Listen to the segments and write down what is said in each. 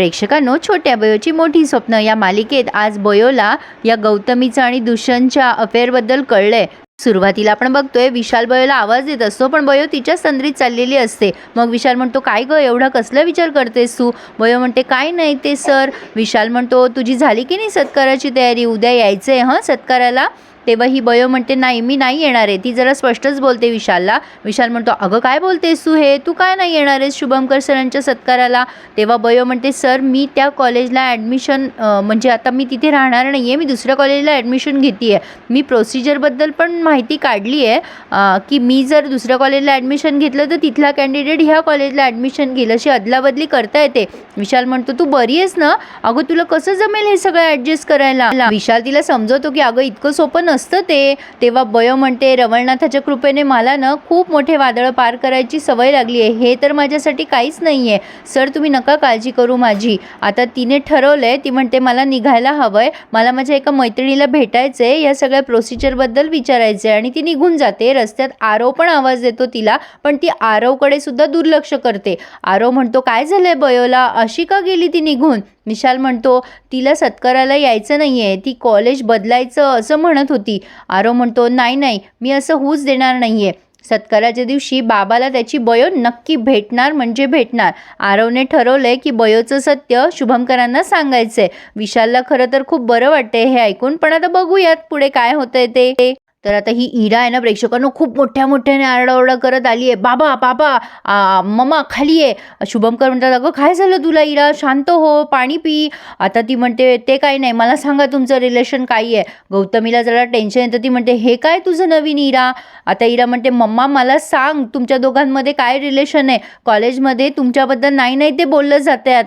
प्रेक्षकांनो, छोट्या बयोची मोठी स्वप्न या मालिकेत आज बयोला या गौतमीचं आणि दुष्यंतच्या अफेअरबद्दल कळलंय. सुरुवातीला आपण बघतोय विशाल बयोला आवाज देत असतो, पण बयो तिच्या तंद्रीत चाललेली असते. मग विशाल म्हणतो, काय ग एवढा कसला विचार करतेस तू? बयो म्हणते, काय नाही ते सर. विशाल म्हणतो, तुझी झाली की नाही सत्काराची तयारी? उद्या यायचंय हां सत्काराला. तेव्हा ही बयो म्हणते, नाही मी नाही येणार आहे. ती जरा स्पष्टच बोलते विशालला. विशाल म्हणतो, अगं काय बोलतेस तू हे? तू काय नाही येणार आहेस शुभंकर सरांच्या सत्काराला? तेव्हा बयो म्हणते, सर मी त्या कॉलेजला ॲडमिशन म्हणजे आता मी तिथे राहणार नाही आहे, मी दुसऱ्या कॉलेजला ॲडमिशन घेते आहे. मी प्रोसिजरबद्दल पण माहिती काढली आहे की मी जर दुसऱ्या कॉलेजला ॲडमिशन घेतलं तर तिथला कॅन्डिडेट ह्या कॉलेजला ॲडमिशन घेईल, अशी अदलाबदली करता येते. विशाल म्हणतो, तू बरी आहेस ना? अगं तुला कसं जमेल हे सगळं ॲडजस्ट करायला? विशाल तिला समजवतो की अगं इतकं सोपं नसतं ते. तेव्हा बयो म्हणते, रवळनाथाच्या कृपेने मला ना खूप मोठे वादळ पार करायची सवय लागली आहे. हे तर माझ्यासाठी काहीच नाही आहे सर, तुम्ही नका काळजी करू माझी. आता तिने ठरवलंय, ती म्हणते मला निघायला हवंय, मला माझ्या एका मैत्रिणीला भेटायचं आहे, या सगळ्या प्रोसिजरबद्दल विचारायचं आहे. आणि ती निघून जाते. रस्त्यात आरव पण आवाज देतो तिला, पण ती आरवकडे सुद्धा दुर्लक्ष करते. आरव म्हणतो, काय झालंय बयोला, अशी का गेली ती निघून? विशाल म्हणतो, तिला सत्काराला यायचं नाही आहे, ती कॉलेज बदलायचं असं म्हणत होती. आरव म्हणतो, नाही नाही मी असं होऊच देणार नाही आहे. सत्काराच्या दिवशी बाबाला त्याची बयो नक्की भेटणार म्हणजे भेटणार. आरवने ठरवलंय की बयोचं सत्य शुभंकरांना सांगायचंय. विशालला खरं तर खूप बरं वाटतंय हे ऐकून, पण आता बघूयात पुढे काय होतंय ते. तर आता ही इरा आहे ना प्रेक्षकांनो, खूप मोठ्याने आरडाओरडा करत आली आहे. बाबा बाबा मम्मा खाली आहे. शुभंकर म्हणतात, अगं काय झालं तुला इरा, शांत हो, पाणी पी. आता ती म्हणते, ते काही नाही, मला सांगा तुमचं रिलेशन काय आहे. गौतमीला जरा टेन्शन येतं. ती म्हणते, हे काय तुझं नवीन इरा? आता इरा म्हणते, मम्मा मला सांग तुमच्या दोघांमध्ये काय रिलेशन आहे? कॉलेजमध्ये तुमच्याबद्दल नाही ते बोललं जाते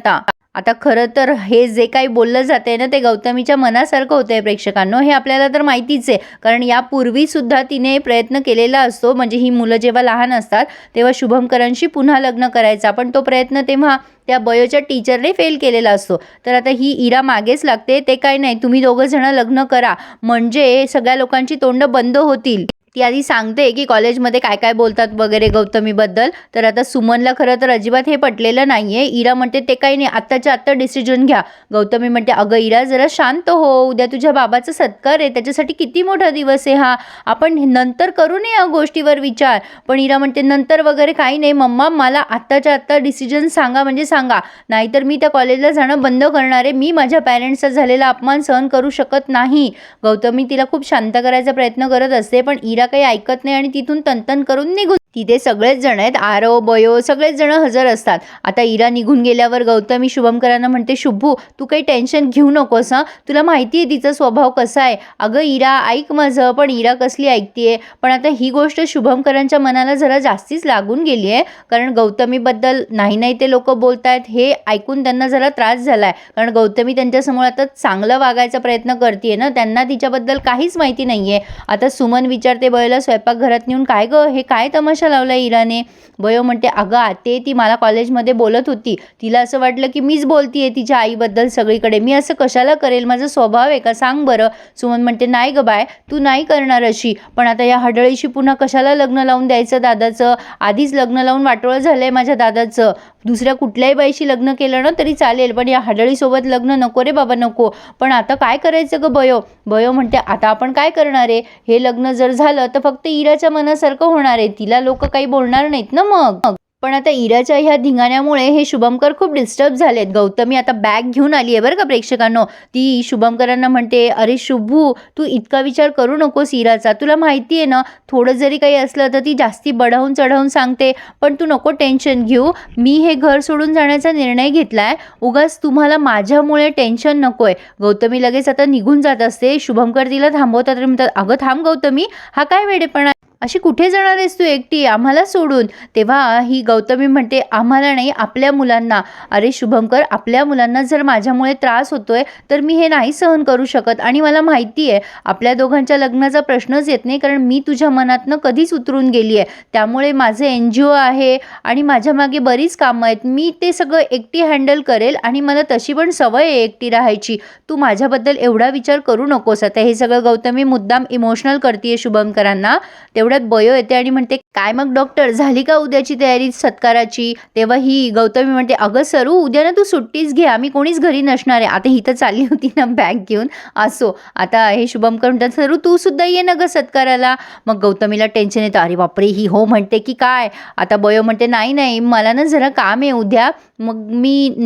आता खरं तर हे जे काही बोललं जाते ना ते गौतमीच्या मनासारखं होतंय प्रेक्षकांनो. हे आपल्याला तर माहितीच आहे, कारण यापूर्वीसुद्धा तिने प्रयत्न केलेला असतो. म्हणजे ही मुलं जेव्हा लहान असतात तेव्हा शुभंकरांशी पुन्हा लग्न करायचा, पण तो प्रयत्न तेव्हा त्या बयोच्या टीचरने फेल केलेला असतो. तर आता ही इरा मागेच लागते. ते काय नाही, तुम्ही दोघं जण लग्न करा म्हणजे सगळ्या लोकांची तोंड बंद होतील. ती आधी सांगते की कॉलेजमध्ये काय काय बोलतात वगैरे गौतमीबद्दल. तर आता सुमनला खरं तर अजिबात हे पटलेलं नाही आहे. इरा म्हणते, ते काही नाही, आत्ताच्या आत्ता डिसिजन घ्या. गौतमी म्हणते, अगं इरा जरा शांत हो, उद्या तुझ्या बाबाचा सत्कार आहे, त्याच्यासाठी किती मोठा दिवस आहे हा, आपण नंतर करू नये या गोष्टीवर विचार. पण इरा म्हणते, नंतर वगैरे काही नाही मम्मा, मला आत्ताच्या आत्ता डिसिजन सांगा म्हणजे सांगा, नाहीतर मी त्या कॉलेजला जाणं बंद करणार आहे. मी माझ्या पॅरेंट्सचा झालेला अपमान सहन करू शकत नाही. गौतमी तिला खूप शांत करायचा प्रयत्न करत असते, पण इरा काही ऐकत नाही आणि तिथून तनतन करून निघून. तिथे सगळेच जण आहेत, आरव बयो सगळेच जण हजर असतात. आता इरा निघून गेल्यावर गौतमी शुभंकरांना म्हणते, शुभू तू काही टेन्शन घेऊ नकोस हां, तुला माहिती आहे तिचा स्वभाव कसा आहे. अगं इरा ऐक माझं. पण इरा कसली ऐकतीये. पण आता ही गोष्ट शुभंकरांच्या मनाला जरा जास्तीच लागून गेली आहे, कारण गौतमीबद्दल नाही ते लोक बोलत आहेत हे ऐकून त्यांना जरा त्रास झाला आहे. कारण गौतमी त्यांच्यासमोर आता चांगलं वागायचा प्रयत्न करते ना, त्यांना तिच्याबद्दल काहीच माहिती नाही आहे. आता सुमन विचारते बयोला स्वयंपाकघरात नेऊन, काय गं हे काय तमाशा लावला इराने? बयो म्हणते, अगं आते ती मला कॉलेजमध्ये बोलत होती, तिला असं वाटलं की मीच बोलतीये तिच्या आईबद्दल सगळीकडे. मी असं कशाला करेल, माझा स्वभाव आहे का सांग बरं. सुमन म्हणते, नाही ग बाय तू नाही करणार अशी. पण आता या हडळीशी पुन्हा कशाला लग्न लावून द्यायचं दादाचं? आधीच लग्न लावून वाटोळं झालंय माझ्या दादाचं. दुसऱ्या कुठल्याही बाईशी लग्न केलं ना तरी चालेल, पण या हडळीसोबत लग्न नको रे बाबा नको. पण आता काय करायचं ग बयो? बयो म्हणते, आता आपण काय करणार आहे, हे लग्न जर झालं तर फक्त इराच्या मनासारखं होणार आहे, तिला लोक काही बोलणार नाहीत ना मग. पण आता इराच्या ह्या धिंगाण्यामुळे हे शुभंकर खूप डिस्टर्ब झालेत. गौतमी आता बॅग घेऊन आली आहे बरं का प्रेक्षकांनो. ती शुभंकरांना म्हणते, अरे शुभू तू इतका विचार करू नकोस इराचा, तुला माहिती आहे ना थोडं जरी काही असलं तर ती जास्ती बढावून चढवून सांगते. पण तू नको टेन्शन घेऊ, मी हे घर सोडून जाण्याचा निर्णय घेतलाय, उगाच तुम्हाला माझ्यामुळे टेन्शन नकोय. गौतमी लगेच आता निघून जात असते. शुभंकर तिला थांबवतात आणि म्हणतात, अगं थांब गौतमी, हा काय वेडेपणा, अशी कुठे जाणार आहेस तू एकटी आम्हाला सोडून? तेव्हा ही गौतमी म्हणते, आम्हाला नाही आपल्या मुलांना. अरे शुभंकर, आपल्या मुलांना जर माझ्यामुळे त्रास होतोय तर मी हे नाही सहन करू शकत. आणि मला माहिती आहे आपल्या दोघांच्या लग्नाचा प्रश्नच येत नाही, कारण मी तुझ्या मनातनं कधीच उतरून गेली आहे. त्यामुळे माझं NGO आहे आणि माझ्या मागे बरीच कामं आहेत, मी ते सगळं एकटी हँडल करेल आणि मला तशी पण सवय आहे एकटी राहायची. तू माझ्याबद्दल एवढा विचार करू नकोस. आता हे सगळं गौतमी मुद्दाम इमोशनल करते शुभंकरांना. तेवढं तेवढ्यात बयो येते आणि म्हणते, काय मग डॉक्टर झाली का उद्याची तयारी सत्काराची? तेव्हा ही गौतमी म्हणते, अगं सरू उद्या ना तू सुट्टीच घे, आम्ही कोणीच घरी नसणार आहे. आता ही तर चालली होती ना बॅग घेऊन. असो आता हे शुभमकर म्हणतात, सरू तू सुद्धा ये ना ग सत्काराला. मग गौतमीला टेन्शन येतं, अरे बापरे ही हो म्हणते की काय. आता बयो म्हणते, नाही नाही मला ना जरा काम आहे उद्या, मग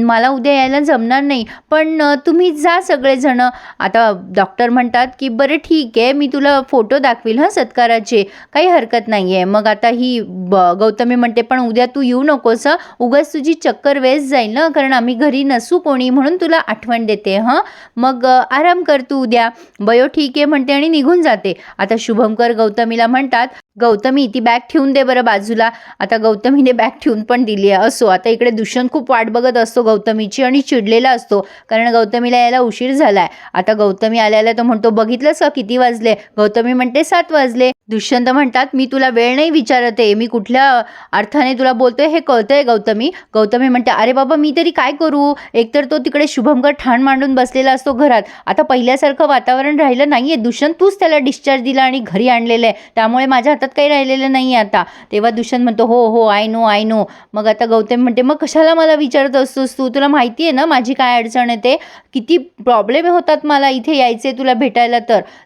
मला उद्या यायला जमणार नाही, पण तुम्ही जा सगळेजण. आता डॉक्टर म्हणतात की बरं ठीक आहे, मी तुला फोटो दाखवील हां सत्काराचे, काही हरकत नाही आहे. मग आता ही गौतमी म्हणते, पण उद्या तू येऊ नकोस, उगाच तुझी चक्कर वेस्ट जाईल ना, कारण आम्ही घरी नसू कोणी, म्हणून तुला आठवण देते हां, मग आराम कर तू उद्या. बयो ठीक आहे म्हणते आणि निघून जाते. आता शुभमकर गौतमीला म्हणतात, गौतमी ती बॅग ठेवून दे बरं बाजूला. आता गौतमीने बॅग ठेवून पण दिली आहे. असो आता इकडे दुष्यंत खूप वाट बघत असतो गौतमीची आणि चिडलेला असतो, कारण गौतमीला यायला उशीर झालाय. आता गौतमी आल्याला तो म्हणतो, बघितलंस का किती वाजले? गौतमी म्हणते 7 वाजले. दुष्यंत म्हणतात, मी तुला वेळ नाही विचारत आहे, मी कुठल्या अर्थाने तुला बोलतोय हे कळतंय गौतमी. गौतमी म्हणते, अरे बाबा मी तरी काय करू, एकतर तो तिकडे शुभमकर ठाण मांडून बसलेला असतो घरात, आता पहिल्यासारखं वातावरण राहिलं नाहीये. दुष्यंत तूच त्याला डिस्चार्ज दिला आणि घरी आणलेलं आहे, त्यामुळे माझ्या हातात काही राहिलेलं नाही आता. तेव्हा दुष्यंत म्हणतो, हो हो आय नो. मग आता गौतमी म्हणते, मग कशाला मला विचारत असतोस तू, तुला माहिती आहे ना माझी काय अडचण आहे, ते किती प्रॉब्लेम होतात मला इथे यायचे तुला भेटायला.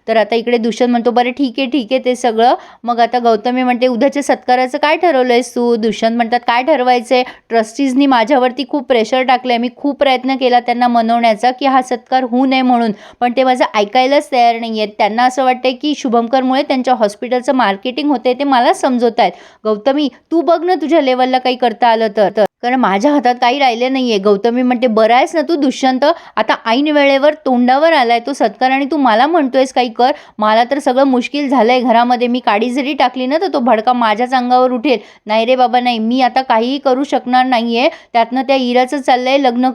तर आता इकडे दुष्यंत म्हणतो, बरं ठीक आहे ते सगळं. मग आता गौतमी म्हणते, उद्याच्या सत्काराचं काय ठरवलंयस तू? दुष्यंत म्हणतात, काय ठरवायचंय, ट्रस्टीजनी माझ्यावरती खूप प्रेशर टाकलंय, मी खूप प्रयत्न केला त्यांना मनवण्याचा की हा सत्कार होऊ नये म्हणून, पण ते माझं ऐकायलाच तयार नाही आहेत. त्यांना असं वाटतंय की शुभमकरमुळे त्यांच्या हॉस्पिटलचं मार्केटिंग होते, ते मला समजवत आहेत. गौतमी तू बघ ना तुझ्या लेवलला काही करता आलं तर, कारण माझ्या हातात काही राहिले नाहीये. गौतमी म्हणते, बरं आहेस ना तू दुष्यंत, आता ऐन वेळेवर तोंडावर आलाय तो सत्कार आणि तू मला म्हणतोयस काही कर. मला तर सगळं मुश्किल झालंय घरामध्ये, मी काडी जरी टाकली ना तर तो भडका माझ्याच अंगावर उठेल. नाही रे बाबा नाही, मी आता काहीही करू शकणार नाहीये. त्यातनं त्या इराचं चाललंय लग्न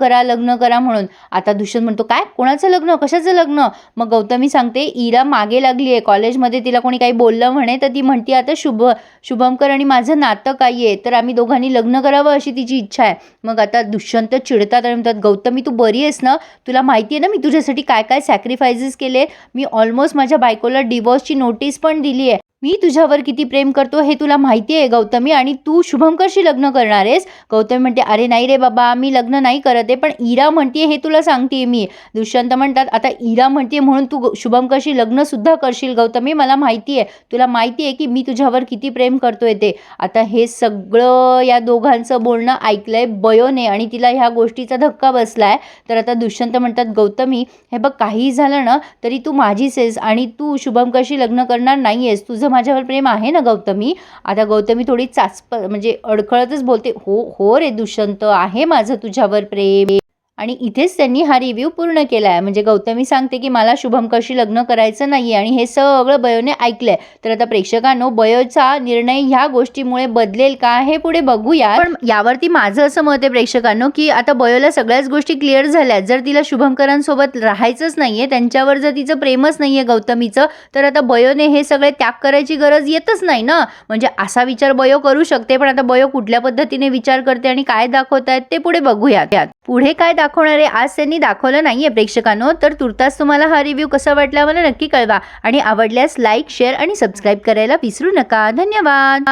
करा म्हणून. आता दुष्यंत म्हणतो, काय कोणाचं लग्न, कशाचं लग्न? मग गौतमी सांगते, इरा मागे लागली आहे कॉलेजमध्ये, तिला कोणी काही बोललं म्हणे, तर ती म्हणते आता शुभमकर आणि माझं नातं काही आहे, तर आम्ही दोघांनी लग्न करावं अशी तिची इच्छा आहे. मग आता दुष्यंत चिडतात आणि म्हणतात, गौतमी तू बरी आहेस ना, तुला माहिती आहे ना मी तुझ्यासाठी काय काय सॅक्रिफायसेस केले, मी ऑलमोस्ट माझ्या बायकोला डिवोर्सची नोटीस पण दिली आहे, मी तुझ्यावर किती प्रेम करतो हे तुला माहिती आहे गौतमी, आणि तू शुभमकरशी लग्न करणार आहेस? गौतमी म्हणते, अरे नाही रे बाबा मी लग्न नाही करत आहे, पण इरा म्हणते हे तुला सांगते मी. दुष्यंत म्हणतात, आता इरा म्हणते म्हणून तू शुभमकरशी लग्न सुद्धा करशील गौतमी, मला माहिती आहे, तुला माहिती आहे की मी तुझ्यावर किती प्रेम करतोय ते. आता हे सगळं या दोघांचं बोलणं ऐकलंय बयोने आणि तिला ह्या गोष्टीचा धक्का बसलाय. तर आता दुष्यंत म्हणतात, गौतमी हे बघ काहीही झालं ना तरी तू माझीच आहेस आणि तू शुभमकरशी लग्न करणार नाही आहेस, तुझं माझ्यावर प्रेम आहे ना गौतमी? आता गौतमी थोडी म्हणजे अडखळतच बोलते, हो रे दुष्यंत, आहे माझं तुझ्यावर प्रेम. आणि इथेच त्यांनी हा रिव्ह्यू पूर्ण केला आहे. म्हणजे गौतमी सांगते की मला शुभमकरशी लग्न करायचं नाही आहे, आणि हे सगळं बयोने ऐकलंय. तर आता प्रेक्षकांनो बयोचा निर्णय ह्या गोष्टीमुळे बदलेल का हे पुढे बघूया. पण यावरती माझं असं मत आहे प्रेक्षकांनो की आता बयोला सगळ्याच गोष्टी क्लिअर झाल्या. जर तिला शुभमकरांसोबत राहायचंच नाहीये, त्यांच्यावर जर तिचं प्रेमच नाहीये गौतमीचं, तर आता बयोने हे सगळे त्याग करायची गरज येतच नाही ना. म्हणजे असा विचार बयो करू शकते, पण आता बयो कुठल्या पद्धतीने विचार करते आणि काय दाखवतायत ते पुढे बघूया. पुढे काय दाखवणार आहे आज त्यांनी दाखवलं नाहीये प्रेक्षकांनो. तर तुर्तास तुम्हाला हा रिव्ह्यू कसा वाटला मला नक्की कळवा, आणि आवडल्यास लाईक शेअर आणि सबस्क्राईब करायला विसरू नका. धन्यवाद.